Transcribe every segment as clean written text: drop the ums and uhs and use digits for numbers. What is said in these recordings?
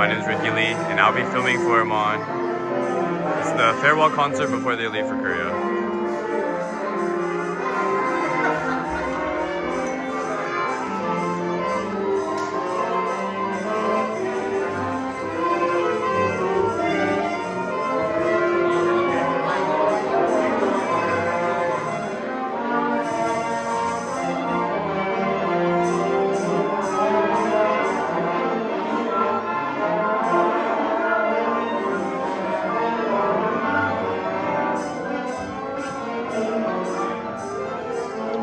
my name is Rehearsal, and I'll be filming for Mon. It's the farewell concert before they leave for Korea.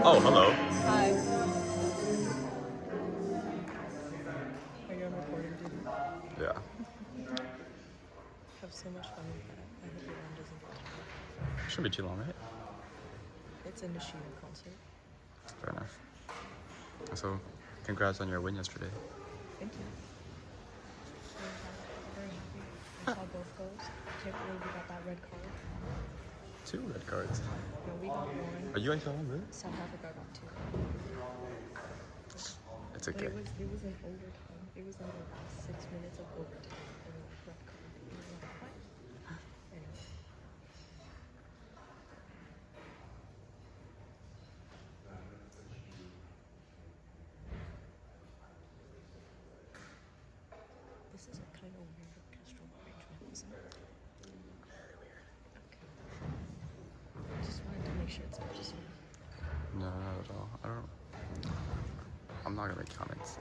Oh, hello. Hi. Are you on recording, dude? Yeah. Have so much fun with that. I hope your mom doesn't get tired. Shouldn't be too long, right? It's an Initiative concert. Fair enough. So, congrats on your win yesterday. Thank you. Very happy. I saw both goals. Can't believe we got that red card. 2 red cards. No, we got one. Are you guys got one, really? South Africa got 2. It's But okay. it was an overtime. It was like 6 minutes of overtime. And a red card. It was like, what? Anyway. This is a kind of weird orchestral arrangement, isn't it? Very weird. Okay. I just wanted to make sure it's not just me. No, not at all. I'm not gonna make comments.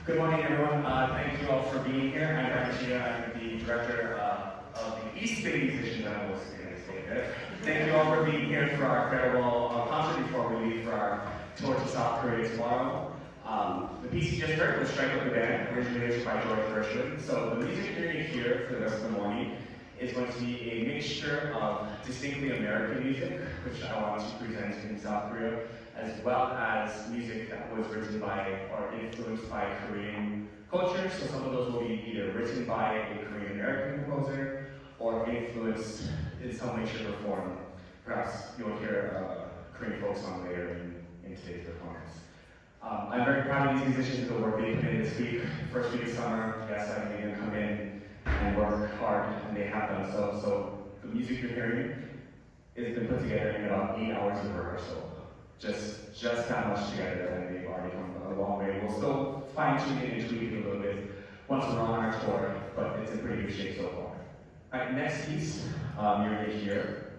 Good morning, everyone. Thank you all for being here. I'm actually the director of the East Bay Musicians. I was going to say that. Thank you all for being here for our farewell concert before we leave for our tour to South Korea tomorrow. The piece you just heard was Strike Up the Band, originally written by George Gershwin. So the music you're going to hear for the rest of the morning is going to be a mixture of distinctly American music, which I want to present in South Korea, as well as music that was written by or influenced by Korean culture. So some of those will be either written by a Korean American composer or influenced in some way, shape, or form. Perhaps you'll hear Korean folk song later in today's performance. I'm very proud of these musicians and the work they put in this week. First week of summer, yes, I made them come in and work hard, and they have done so. So the music you're hearing has been put together in about 8 hours of rehearsal. Just that much together, and they've already come a long way. We'll still fine-tune it and tweak it a little bit once we're on our tour, but it's in pretty good shape so far. All right, next piece you're going to hear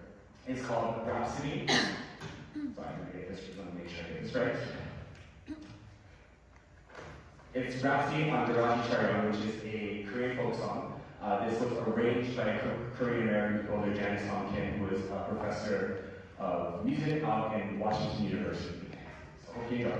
is called Rhapsody. So I'm going to get this, just want to make sure I get this right. It's Rhapsody on Daraji Chari, which is a Korean folk song. This was arranged by a Korean American composer, Janice Song Kim, who is a professor of music out in Washington University. So hope you enjoy.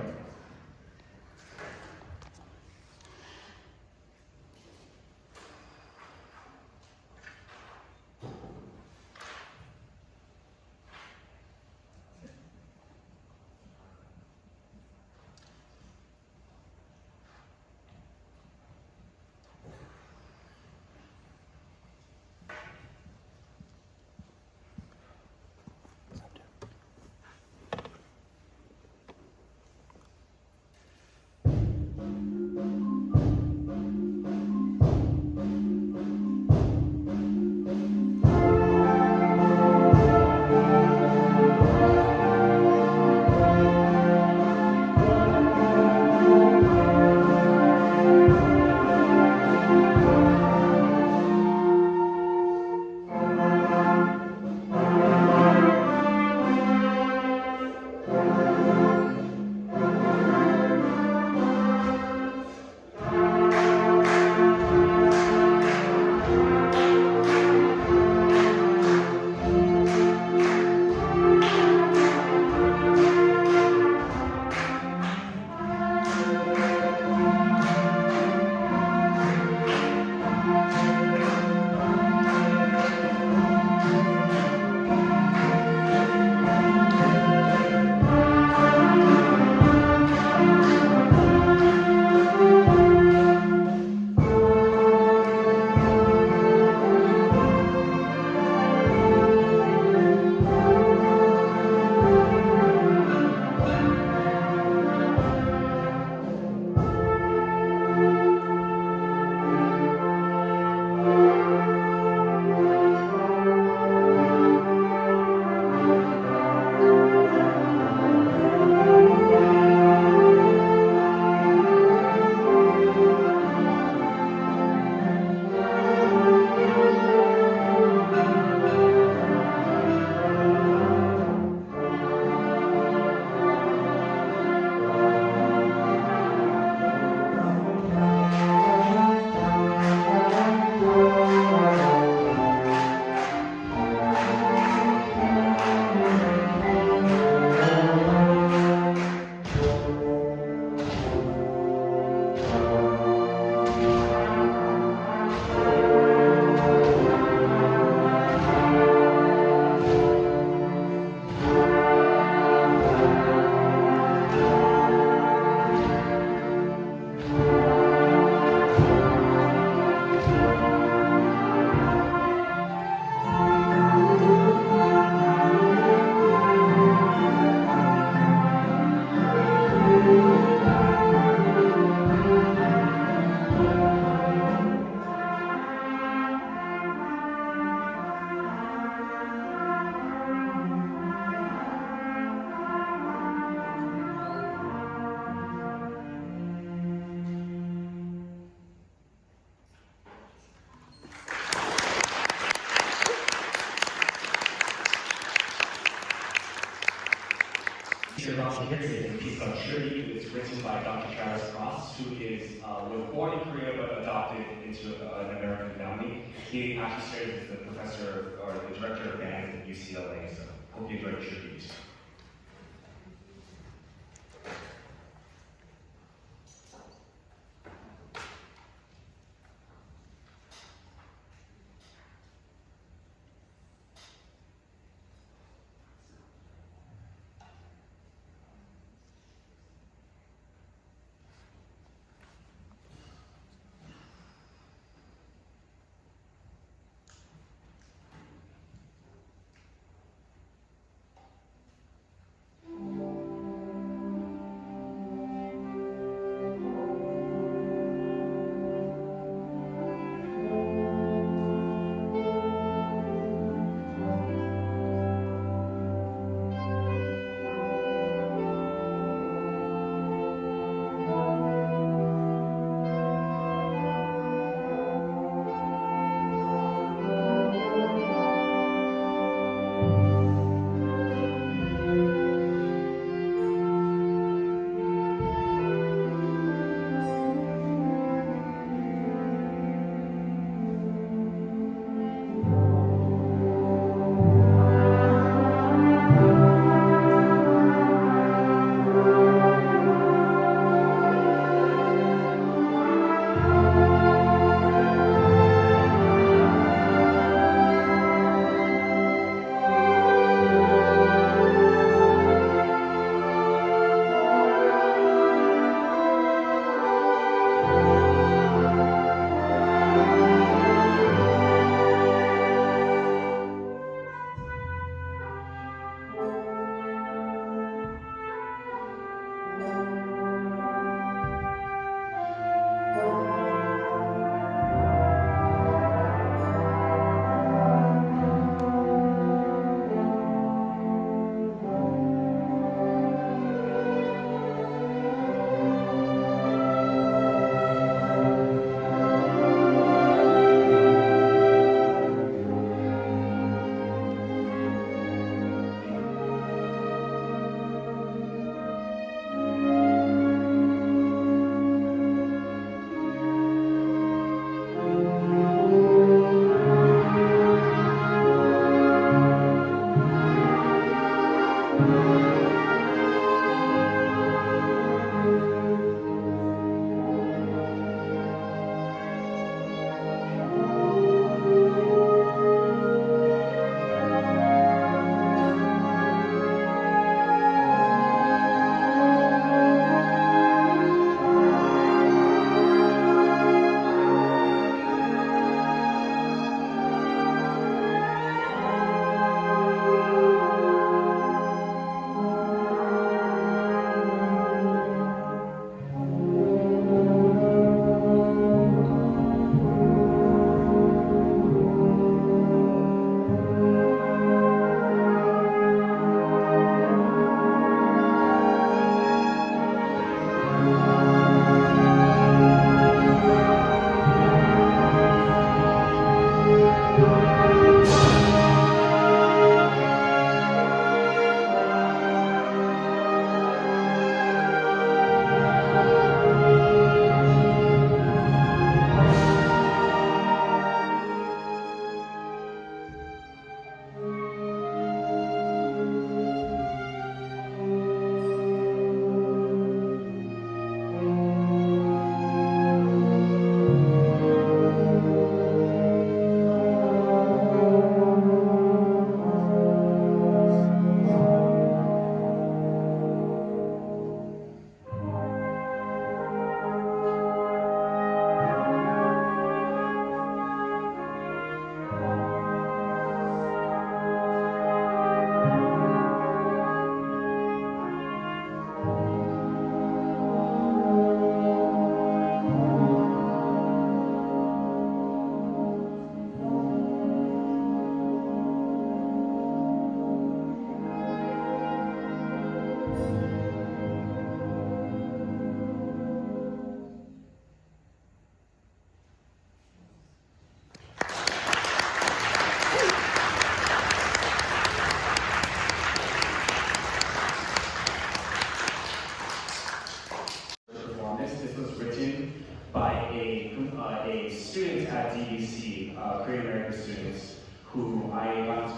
Rehearsal is a piece called Tribute. It's written by Dr. Travis Cross, who was born in Korea but adopted into an American family. He actually served as the professor or the director of band at UCLA, so hope you enjoy Tribute.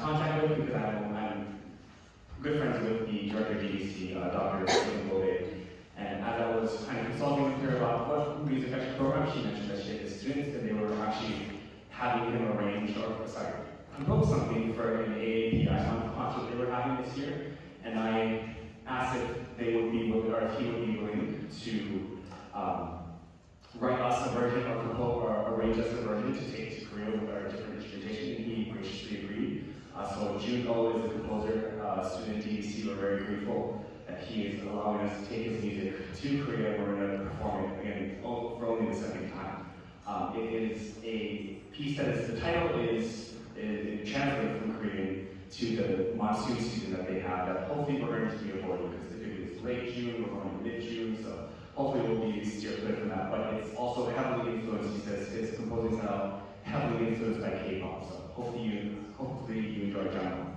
contact with because I'm good friends with the director of DDC, Dr. Bode. And as I was kind of consulting with her about what music extra program, she mentioned that she had the students and they were actually having him compose something for an AAP concert they were having this year. And I asked if they would be willing, or if he would be willing to write us a version or arrange us a version to take to Korea with our different instrumentation, and he graciously agreed. So Jun Oh is a composer, student at DDC. We're very grateful that he is allowing us to take his music to Korea. We're going to perform it again for only the second time. It is a piece that is, the title is translated from Korean to the monsoon season that they have, that hopefully we're going to be avoiding because typically it's late June, we're going to mid-June, so hopefully we'll be steer clear from that. But it's also heavily influenced, he says, his composing style heavily influenced by K-pop, so hopefully you enjoy John.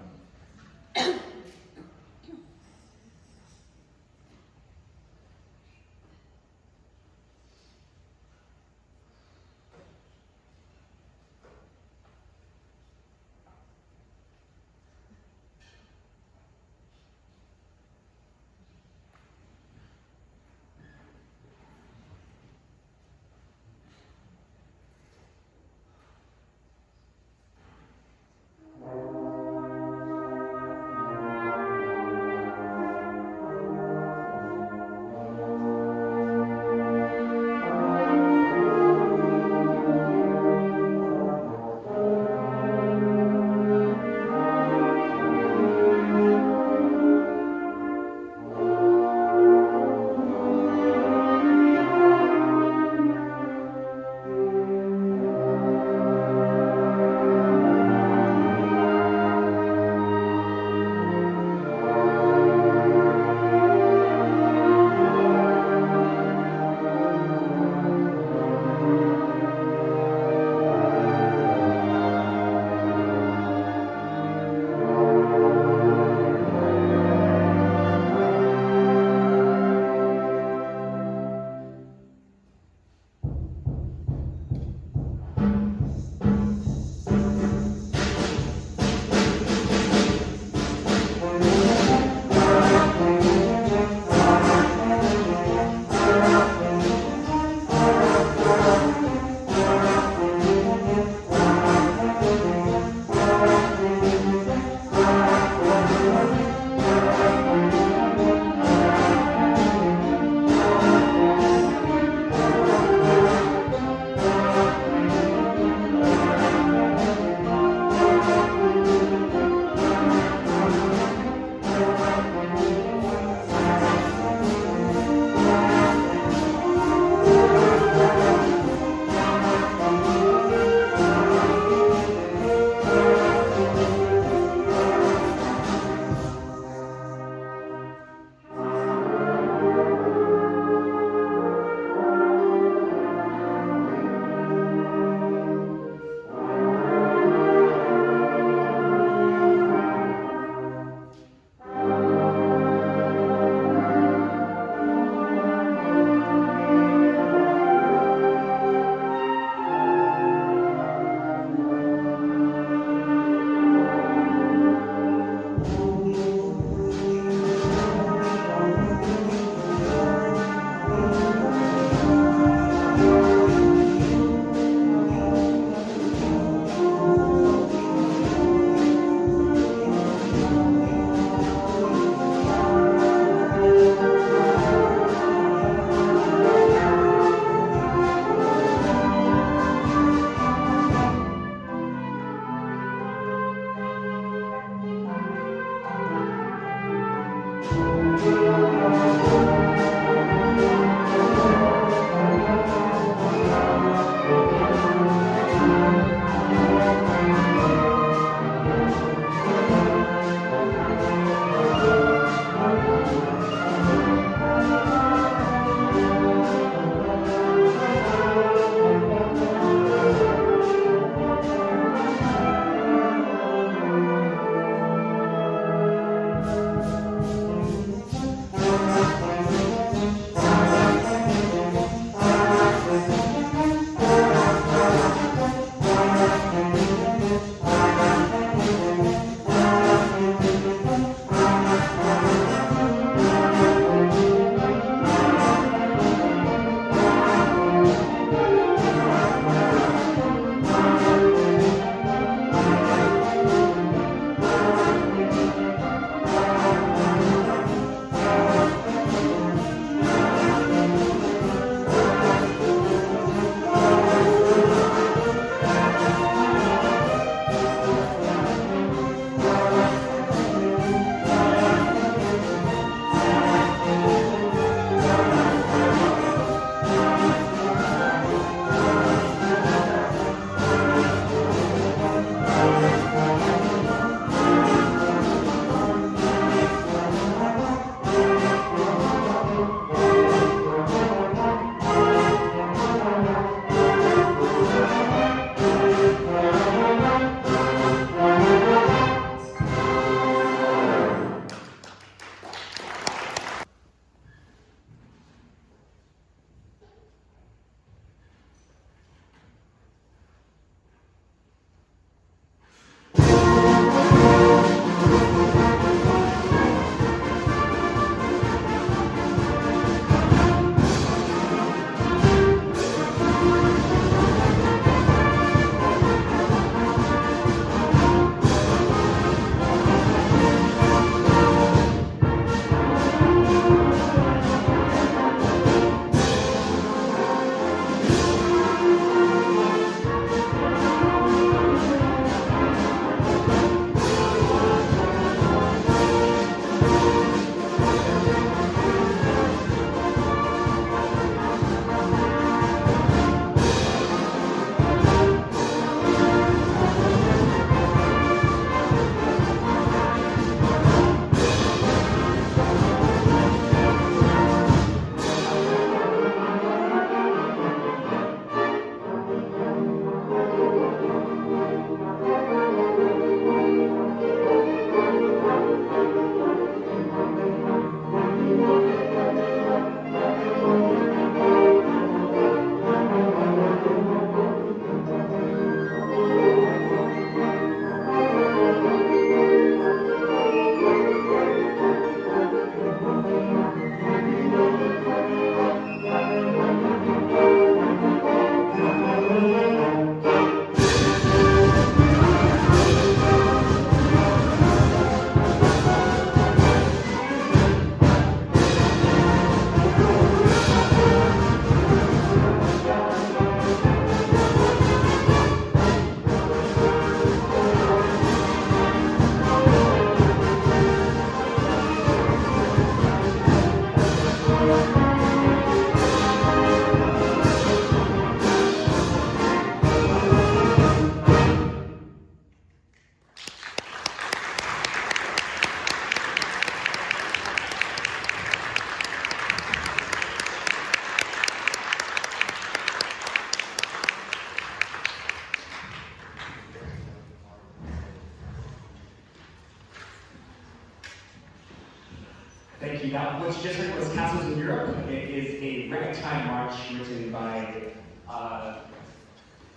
what you just heard was Castles in Europe. It is a ragtime march written by,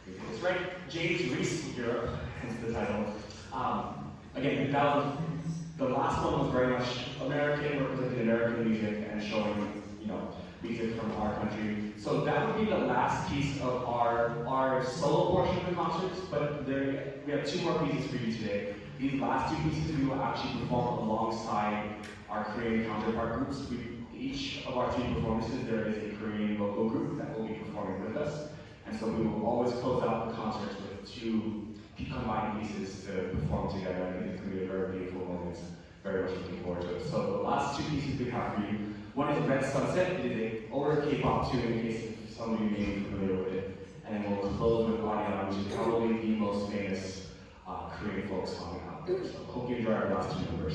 it's right, James Reese of Europe, hence the title. Again, the last one was very much American, representing American music and showing, music from our country. So that would be the last piece of our solo portion of the concerts, but we have 2 more pieces for you today. These last 2 pieces we will actually perform alongside our Korean counterpart groups. Each of our 3 performances, there is a Korean local group that will be performing with us. And so we will always close out the concerts with 2 combined pieces to perform together. I think it's going to be a very beautiful moment. Very much looking forward to it. So the last 2 pieces we have for you. One is Red Sunset. It is an older K-pop tune in case some of you may be familiar with it. And then we'll close with Ariana, which is probably the most famous Korean folk song out there. So hope you enjoy our last 2 numbers.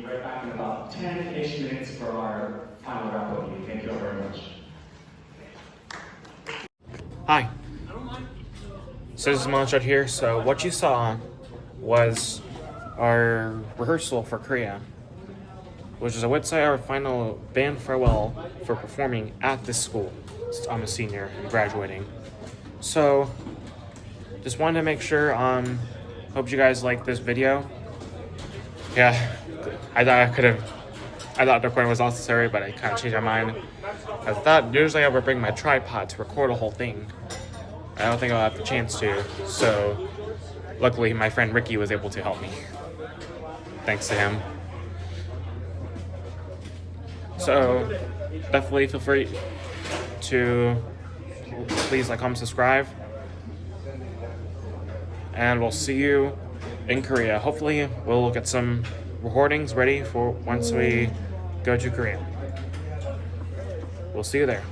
right back in about 10-ish minutes for our final wrap-up meeting. Thank you all very much. Hi. So this is Monshot here. So what you saw was our rehearsal for Korea, which is, I would say, our final band farewell for performing at this school. I'm a senior and graduating. So just wanted to make sure, hope you guys like this video. Yeah, I thought the recording was necessary, but I kind of changed my mind. I thought usually I would bring my tripod to record a whole thing. I don't think I'll have the chance to, so luckily my friend Ricky was able to help me. Thanks to him. So definitely feel free to please like, comment, subscribe, and we'll see you in Korea. Hopefully we'll get some recordings ready for once we go to Korea. We'll see you there.